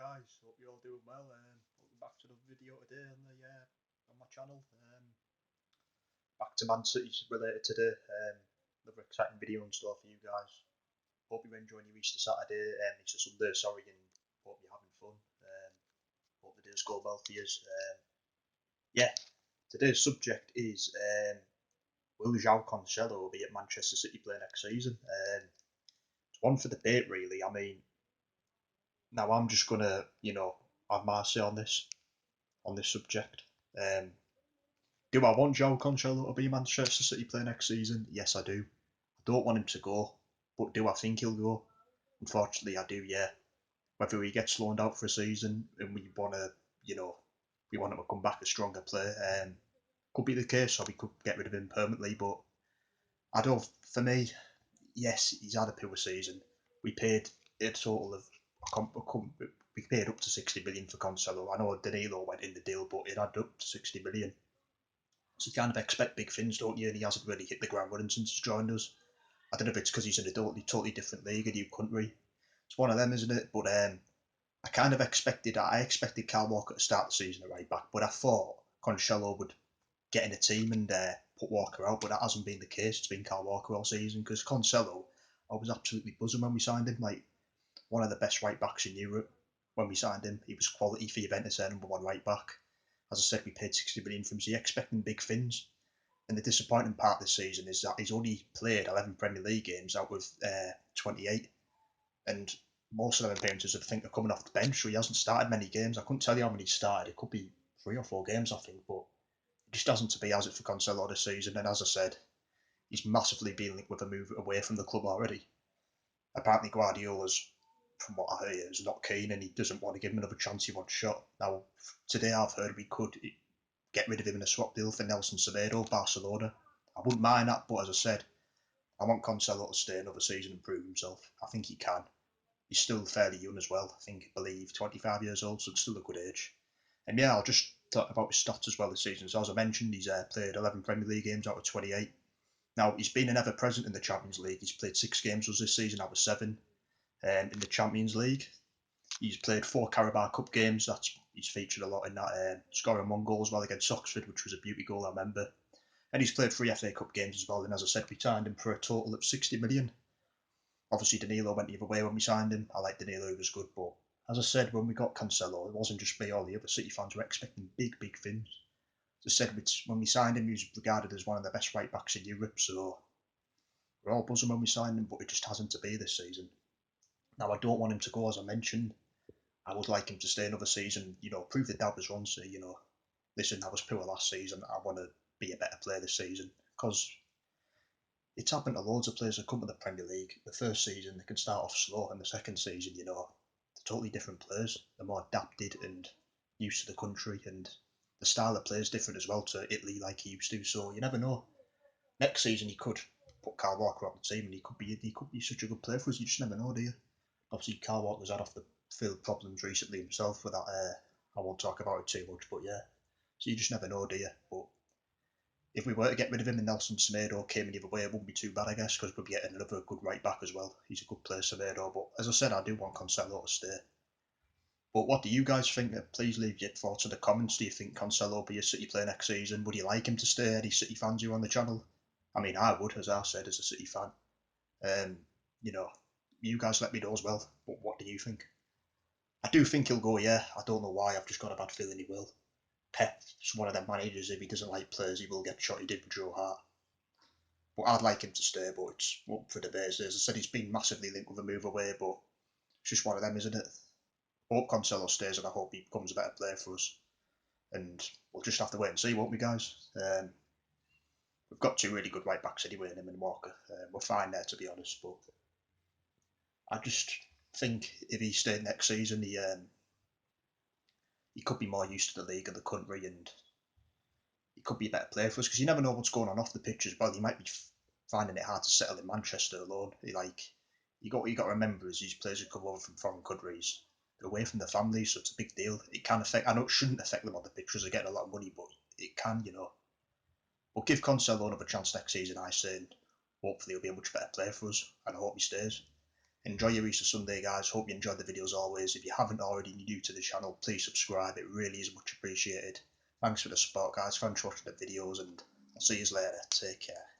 guys, hope you're all doing well. Welcome back to another video today on my channel. Back to Man City's related today. Another exciting video in store for you guys. Hope you're enjoying your Easter Saturday. Easter Sunday, sorry, and hope you're having fun. Hope the days go well for you. Yeah, today's subject is will Joao Cancelo be at Manchester City play next season? It's one for debate, really. I mean, now I'm just gonna, have my say on this subject. Do I want Joao Cancelo to be Manchester City player next season? Yes, I do. I don't want him to go, but do I think he'll go? Unfortunately, I do. Yeah. Whether he gets loaned out for a season and we want him to come back a stronger player, could be the case, or we could get rid of him permanently. But I don't. For me, yes, he's had a poor season. We paid a total of we paid up to 60 million for Cancelo. I know Danilo went in the deal, but it had up to 60 million. So you kind of expect big things, don't you? And he hasn't really hit the ground running since he's joined us. I don't know if it's because he's in a totally different league, a new country. It's one of them, isn't it? But I expected Kyle Walker to start the season at right back, but I thought Cancelo would get in a team and put Walker out, but that hasn't been the case. It's been Kyle Walker all season because Cancelo, I was absolutely buzzing when we signed him. Like, one of the best right backs in Europe when we signed him. He was quality for Juventus, their number one right back. As I said, we paid 60 million for him, so you're expecting big things. And the disappointing part this season is that he's only played 11 Premier League games out of 28. And most of them appearances, I think, are coming off the bench, so he hasn't started many games. I couldn't tell you how many he started. It could be 3 or 4 games, I think, but it just doesn't to be, has it, for Cancelo this season. And as I said, he's massively been linked with a move away from the club already. Apparently, Guardiola's, from what I hear, is not keen and he doesn't want to give him another chance. He wants shot. Now, today I've heard we could get rid of him in a swap deal for Nelson Semedo, Barcelona. I wouldn't mind that, but as I said, I want Cancelo to stay another season and prove himself. I think he can. He's still fairly young as well. I believe 25 years old, so it's still a good age. And yeah, I'll just talk about his stats as well this season. So as I mentioned, he's played 11 Premier League games out of 28. Now, he's been an ever-present in the Champions League. He's played 6 games this season out of 7 in the Champions League. He's played 4 Carabao Cup games. He's featured a lot in that, scoring 1 goal as well against Oxford, which was a beauty goal, I remember. And he's played 3 FA Cup games as well. And as I said, we signed him for a total of 60 million. Obviously, Danilo went the other way when we signed him. I like Danilo, he was good. But as I said, when we got Cancelo, it wasn't just me. All the other City fans were expecting big, big things. As I said, when we signed him, he was regarded as one of the best right backs in Europe. So we're all buzzing when we signed him, but it just hasn't to be this season. Now, I don't want him to go, as I mentioned. I would like him to stay another season, prove the doubters wrong. Say, listen, I was poor last season. I want to be a better player this season. Because it's happened to loads of players that come to the Premier League. The first season, they can start off slow, and the second season, they're totally different players. They're more adapted and used to the country, and the style of play is different as well to Italy, like he used to. So you never know. Next season, he could put Kyle Walker on the team, and he could be such a good player for us. You just never know, do you? Obviously, Kyle Walker's had off the field problems recently himself with that. I won't talk about it too much, but yeah. So you just never know, do you? But if we were to get rid of him and Nelson Semedo came in the other way, it wouldn't be too bad, I guess, because we'd be getting another good right back as well. He's a good player, Semedo. But as I said, I do want Cancelo to stay. But what do you guys think? Please leave your thoughts in the comments. Do you think Cancelo will be a City player next season? Would you like him to stay? Any City fans you on the channel? I mean, I would, as I said, as a City fan. Um, you know, you guys let me know as well. But what do you think? I do think he'll go, yeah. I don't know why. I've just got a bad feeling he will. Pep's one of them managers. If he doesn't like players, he will get shot. He did with Joe Hart. But I'd like him to stay, but it's up for debate. As I said, he's been massively linked with a move away, but it's just one of them, isn't it? I hope Cancelo stays, and I hope he becomes a better player for us. And we'll just have to wait and see, won't we, guys? We've got 2 really good right backs anyway, in him and Walker. We're fine there, to be honest. But I just think if he stayed next season, he could be more used to the league and the country, and he could be a better player for us because you never know what's going on off the pitch as well. He might be finding it hard to settle in Manchester alone. You got to remember as these players who come over from foreign countries, they're away from their families, so it's a big deal. It can affect. I know it shouldn't affect them on the pitch because they're getting a lot of money, but it can. But give Cancelo another chance next season, I say, and hopefully he'll be a much better player for us, and I hope he stays. Enjoy your Easter Sunday, guys. Hope you enjoyed the video as always. If you haven't already and you're new to the channel, please subscribe. It really is much appreciated. Thanks for the support, guys. Thanks for watching the videos, and I'll see you later. Take care.